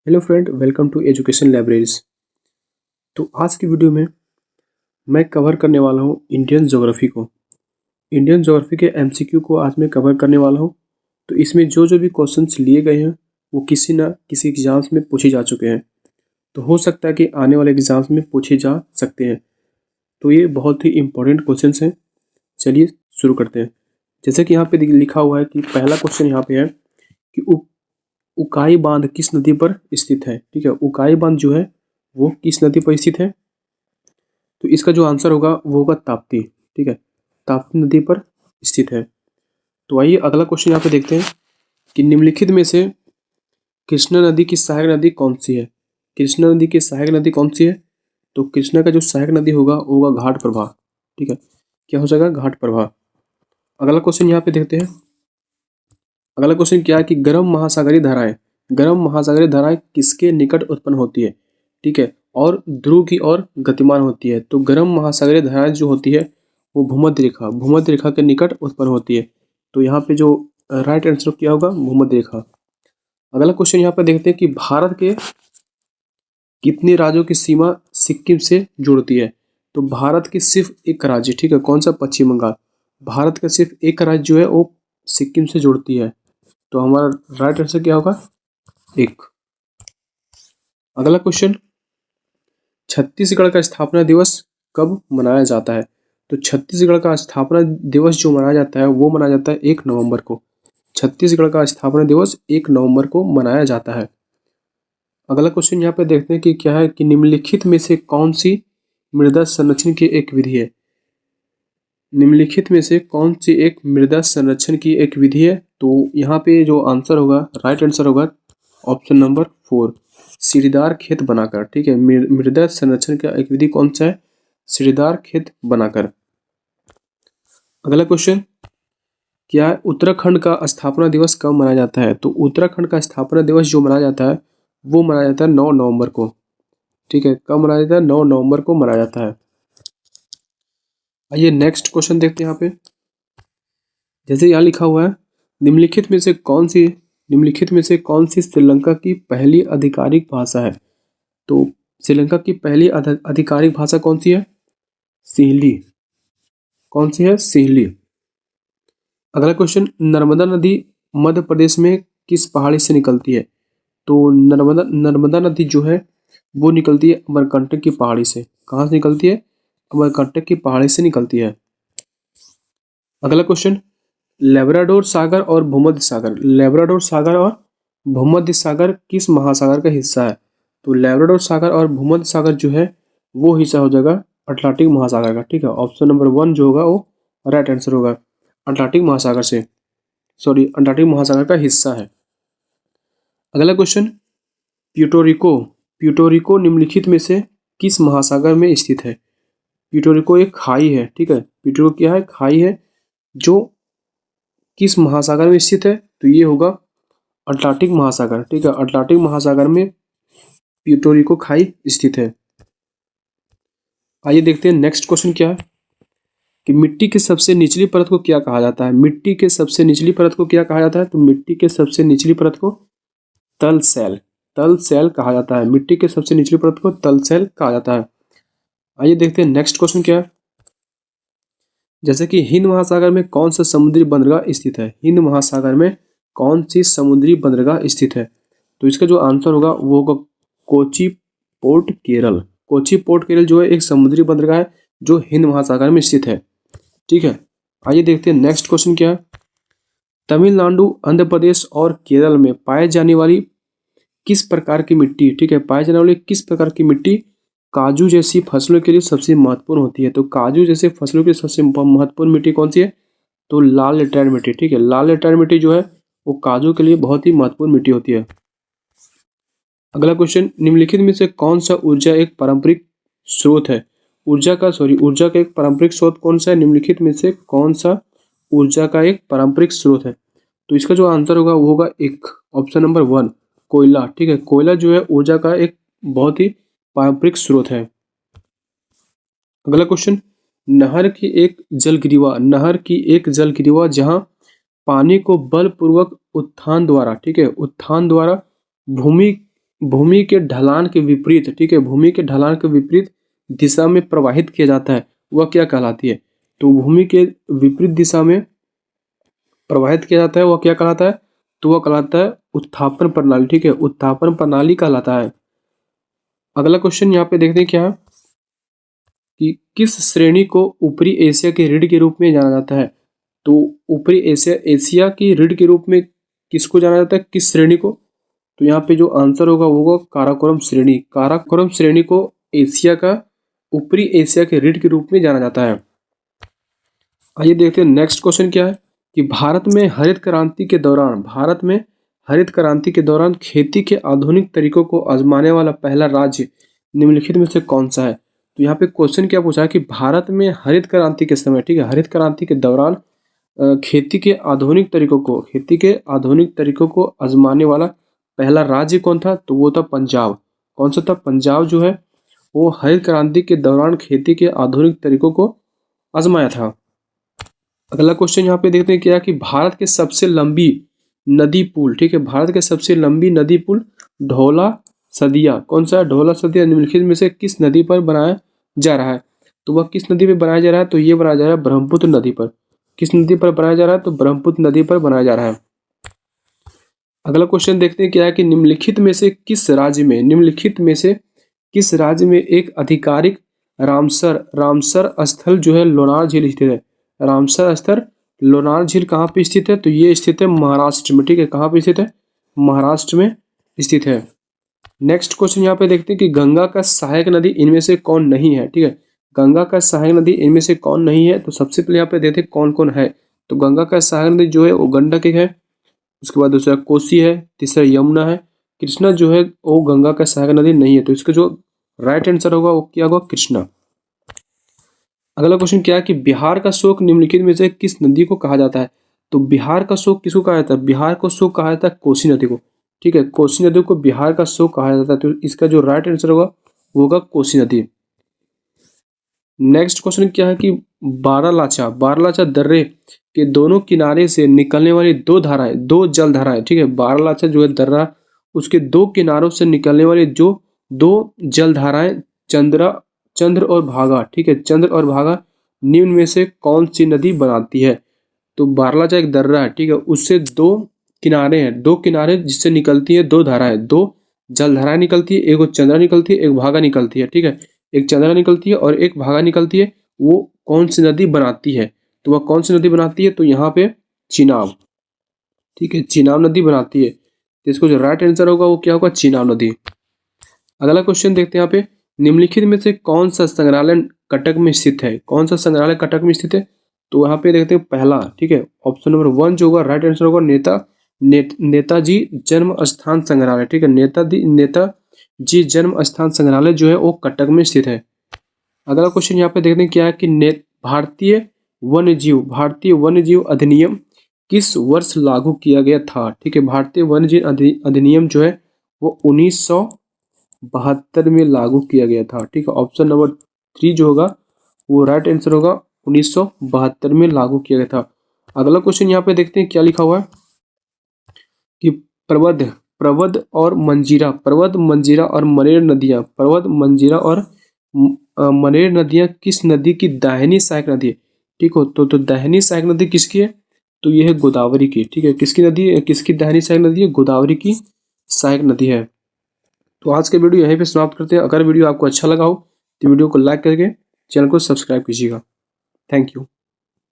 Hello friend, welcome to education libraries. तो आज की वीडियो में मैं कवर करने वाला हूँ इंडियन ज्योग्राफी को। इंडियन ज्योग्राफी के एमसीक्यू को आज मैं कवर करने वाला हूँ। तो इसमें जो जो भी क्वेश्चंस लिए गए हैं वो किसी न किसी एग्जाम्स में पूछे जा चुके हैं। तो हो सकता है कि आने वाले एग्जाम्स में पूछे जा सकते हैं। तो ये बहुत ही इंपॉर्टेंट क्वेश्चंस हैं। चलिए शुरू करते हैं। जैसे कि यहाँ पे लिखा हुआ है कि पहला क्वेश्चन यहाँ पे है कि उकाई बांध किस नदी पर स्थित है। ठीक है, उकाई बांध जो है वो किस नदी पर स्थित है। तो इसका जो आंसर होगा वो होगा ताप्ती। ठीक है, ताप्ती नदी पर स्थित है। तो आइए अगला क्वेश्चन यहाँ पे देखते हैं कि निम्नलिखित में से कृष्णा नदी की सहायक नदी कौन सी है। कृष्णा नदी की सहायक नदी कौन सी है। तो कृष्णा का जो सहायक नदी होगा वो होगा घाट प्रभा। ठीक है, क्या हो जाएगा, घाट प्रभा। अगला क्वेश्चन यहाँ पे देखते हैं। अगला क्वेश्चन क्या है कि गर्म महासागरीय धाराएं, गर्म महासागरीय धाराएं किसके निकट उत्पन्न होती है। ठीक है, और ध्रुव की ओर गतिमान होती है। तो गर्म महासागरीय धाराएं जो होती है वो भूमध्य रेखा के निकट उत्पन्न होती है। तो यहाँ पे जो राइट आंसर क्या होगा, भूमध्य रेखा। अगला क्वेश्चन यहाँ पे देखते हैं कि भारत के कितने राज्यों की सीमा सिक्किम से जुड़ती है। तो भारत की सिर्फ एक राज्य, ठीक है, कौन सा, पश्चिम बंगाल। भारत का सिर्फ एक राज्य जो है वो सिक्किम से जुड़ती है। तो हमारा राइट आंसर क्या होगा, एक। अगला क्वेश्चन, छत्तीसगढ़ का स्थापना दिवस कब मनाया जाता है। तो छत्तीसगढ़ का स्थापना दिवस जो मनाया जाता है वो मनाया जाता है 1 नवंबर को। छत्तीसगढ़ का स्थापना दिवस 1 नवंबर को मनाया जाता है। अगला क्वेश्चन यहाँ पे देखते हैं कि क्या है कि निम्नलिखित में से कौन सी मृदा संरक्षण की एक विधि है। निम्नलिखित में से कौन सी एक मृदा संरक्षण की एक विधि है। तो यहाँ पे जो आंसर होगा, राइट आंसर होगा ऑप्शन नंबर 4, सीढ़ीदार खेत बनाकर। ठीक है, मृदा संरक्षण का एक विधि कौन सा है, सीढ़ीदार खेत बनाकर। अगला क्वेश्चन, क्या उत्तराखंड का स्थापना दिवस कब मनाया जाता है। तो उत्तराखंड का स्थापना दिवस जो मनाया जाता है वो मनाया जाता है 9 नवंबर को। ठीक है, कब मनाया जाता है, 9 नवंबर को मनाया जाता है। आइए नेक्स्ट क्वेश्चन देखते हैं यहाँ पे। जैसे यहाँ लिखा हुआ है, निम्नलिखित में से कौन सी श्रीलंका की पहली आधिकारिक भाषा है। तो श्रीलंका की पहली आधिकारिक भाषा कौन सी है, सिंहली। कौन सी है, सिंहली। अगला क्वेश्चन, नर्मदा नदी मध्य प्रदेश में किस पहाड़ी से निकलती है। तो नर्मदा नदी जो है वो निकलती है अमरकंटक की पहाड़ी से। कहाँ से निकलती है, अमरकंटक की पहाड़ी से निकलती है। अगला क्वेश्चन, लेब्राडोर सागर और भूमध्य सागर, लेब्राडोर सागर और भूमध्य सागर किस महासागर का हिस्सा है। तो लेब्राडोर सागर और भूमध्य सागर जो है वो हिस्सा हो जाएगा अटलांटिक महासागर का। ठीक है, ऑप्शन नंबर 1 जो होगा वो राइट आंसर होगा, अटलांटिक महासागर से, सॉरी, अटलांटिक महासागर का हिस्सा है। अगला क्वेश्चन, प्यूर्टोरिको, प्यूर्टोरिको निम्नलिखित में से किस महासागर में स्थित है। प्यूर्टोरिको एक खाई है। ठीक है, प्यूर्टोरिको क्या है, खाई है जो किस महासागर में स्थित है। तो ये होगा अटलांटिक महासागर। ठीक है, अटलांटिक महासागर में प्यूर्टोरिको खाई स्थित है। आइए देखते हैं नेक्स्ट क्वेश्चन क्या है कि मिट्टी के सबसे निचली परत को क्या कहा जाता है। मिट्टी के सबसे निचली परत को क्या कहा जाता है। तो मिट्टी के सबसे निचली परत को तल सेल, तल सेल कहा जाता है। मिट्टी के सबसे निचली परत को तल सेल कहा जाता है। आइए देखते हैं नेक्स्ट क्वेश्चन क्या है। जैसे कि हिंद महासागर में कौन सा समुद्री बंदरगाह स्थित है। हिंद महासागर में कौन सी समुद्री बंदरगाह स्थित है। तो इसका जो आंसर होगा वो होगा कोची पोर्ट केरल। कोची पोर्ट केरल जो है एक समुद्री बंदरगाह है जो हिंद महासागर में स्थित है। ठीक है, आइए देखते हैं नेक्स्ट क्वेश्चन क्या है। तमिलनाडु, आंध्र प्रदेश और केरल में पाए जाने वाली किस प्रकार की मिट्टी, ठीक है, पाए जाने वाली किस प्रकार की मिट्टी काजू जैसी फसलों के लिए सबसे महत्वपूर्ण होती है। तो काजू जैसे फसलों की सबसे महत्वपूर्ण मिट्टी कौन सी है। तो लाल लेटराइट मिट्टी। ठीक है, लाल लेटराइट मिट्टी जो है वो काजू के लिए बहुत ही महत्वपूर्ण मिट्टी होती है। अगला क्वेश्चन, निम्नलिखित में से कौन सा ऊर्जा एक पारंपरिक स्रोत है। ऊर्जा का एक पारंपरिक स्रोत कौन सा है। निम्नलिखित में से कौन सा ऊर्जा का एक पारंपरिक स्रोत है। तो इसका जो आंसर होगा वो होगा एक, ऑप्शन नंबर 1, कोयला। ठीक है, कोयला जो है ऊर्जा का एक बहुत ही पारंपरिक स्रोत है। अगला क्वेश्चन, नहर की एक जलगिरीवा जहां पानी को बलपूर्वक उत्थान द्वारा, ठीक है, उत्थान द्वारा भूमि के ढलान के विपरीत, ठीक है, भूमि के ढलान के विपरीत दिशा में प्रवाहित किया जाता है वह क्या कहलाती है? तो भूमि के विपरीत दिशा में प्रवाहित किया जाता है वह क्या कहलाता है? तो वह कहलाता है उत्थापन प्रणाली, ठीक है, उत्थापन प्रणाली कहलाता है। अगला क्वेश्चन यहाँ पे देखते हैं क्या है कि किस श्रेणी को ऊपरी एशिया के रीढ़ के रूप में जाना जाता है? तो ऊपरी एशिया की रीढ़ के रूप में किसको जाना जाता है, किस श्रेणी को? तो यहाँ पे जो आंसर होगा वो होगा काराकोरम श्रेणी। काराकोरम श्रेणी को एशिया का ऊपरी एशिया के रीढ़ के रूप में जाना जाता है। आइए देखते हैं नेक्स्ट क्वेश्चन क्या है कि भारत में हरित क्रांति के दौरान खेती के आधुनिक तरीकों को आजमाने वाला पहला राज्य निम्नलिखित में से कौन सा है? तो यहाँ पे क्वेश्चन क्या पूछा है कि भारत में हरित क्रांति के समय, ठीक है, हरित क्रांति के दौरान खेती के आधुनिक तरीकों को आजमाने वाला पहला राज्य कौन था? तो वो था पंजाब। कौन सा था? पंजाब जो है वो हरित क्रांति के दौरान खेती के आधुनिक तरीकों को आजमाया था। अगला क्वेश्चन यहाँ पे देखते हैं क्या कि भारत के सबसे लंबी नदी पुल, ठीक है, भारत के सबसे लंबी नदी पुल ढोला सदिया, कौन सा? ढोला सदिया निम्नलिखित में से किस नदी पर बनाया जा रहा है? तो वह किस नदी पर बनाया जा रहा है? तो ये बनाया जा रहा है ब्रह्मपुत्र नदी पर। किस नदी पर बनाया जा रहा है? तो ब्रह्मपुत्र नदी पर बनाया जा रहा है। अगला क्वेश्चन देखते हैं क्या है कि निम्नलिखित में से किस राज्य में एक आधिकारिक रामसर स्थल जो है लोनार झील स्थित है? रामसर स्थल लोनार झील कहाँ पे स्थित है? तो ये स्थित है महाराष्ट्र में, ठीक है, कहाँ पे स्थित है? महाराष्ट्र में स्थित है। नेक्स्ट क्वेश्चन यहाँ पे देखते हैं कि गंगा का सहायक नदी इनमें से कौन नहीं है? ठीक है, गंगा का सहायक नदी इनमें से कौन नहीं है? तो सबसे पहले यहाँ पे देखते हैं कौन कौन है। तो गंगा का सहायक नदी जो है वो गंडक है, उसके बाद दूसरा कोसी है, तीसरा यमुना है, कृष्णा जो है वो गंगा का सहायक नदी नहीं है। तो इसका जो राइट आंसर होगा वो क्या होगा? कृष्णा। अगला क्वेश्चन क्या है कि बिहार का शोक निम्नलिखित में से किस नदी को कहा जाता है? तो बिहार का शोक किसको कहा जाता है? बिहार को शोक कहा जाता है कोसी नदी को, ठीक है, कोसी नदी को बिहार का शोक कहा जाता है। तो इसका जो राइट आंसर होगा वो होगा कोसी नदी। नेक्स्ट क्वेश्चन क्या है कि बारालाचा दर्रे के दोनों किनारे से निकलने वाली दो जल धाराएं, ठीक है, बारालाचा जो है दर्रा उसके दो किनारों से निकलने वाली जो दो जल धाराएं चंद्र और भागा, ठीक है, चंद्र और भागा निम्न में से कौन सी नदी बनाती है? तो बारालाचा एक दर्रा है, ठीक है, उससे दो किनारे जिससे निकलती है दो धाराएं, दो जल धाराएं निकलती है, एक चंद्रा निकलती है, एक भागा निकलती है, ठीक है, एक चंद्रा निकलती है और एक भागा निकलती है। वो कौन सी नदी बनाती है? तो वह कौन सी नदी बनाती है? तो यहाँ पे चिनाब, ठीक है, चिनाब नदी बनाती है। तो इसको जो राइट आंसर होगा वो क्या होगा? चिनाब नदी। अगला क्वेश्चन देखते हैं यहाँ पे निम्नलिखित में से कौन सा संग्रहालय कटक में स्थित है? कौन सा संग्रहालय कटक में स्थित है? तो यहाँ पे देखते हैं पहला, ठीक है, ऑप्शन नंबर 1 जो होगा राइट आंसर होगा नेताजी जन्म स्थान संग्रहालय, ठीक है, नेताजी जन्म स्थान संग्रहालय जो है वो कटक में स्थित है। अगला क्वेश्चन यहाँ पे देखते हैं क्या है कि भारतीय वन्यजीव अधिनियम किस वर्ष लागू किया गया था? ठीक है, भारतीय वन्यजीव अधिनियम जो है वो 1972 में लागू किया गया था, ठीक है, ऑप्शन नंबर 3 जो होगा वो राइट आंसर होगा 1972 में लागू किया गया था। अगला क्वेश्चन यहाँ पे देखते हैं क्या लिखा हुआ है कि प्रवद और मंजीरा और मनेर नदियां किस नदी की दाहिनी सहायक नदी है? ठीक हो, तो दाहिनी सहायक नदी किसकी है? तो ये है गोदावरी की, ठीक है, किसकी दाहिनी सहायक नदी है? गोदावरी की सहायक नदी है। तो आज के वीडियो यहीं पे समाप्त करते हैं। अगर वीडियो आपको अच्छा लगा हो तो वीडियो को लाइक करके चैनल को सब्सक्राइब कीजिएगा। Thank you.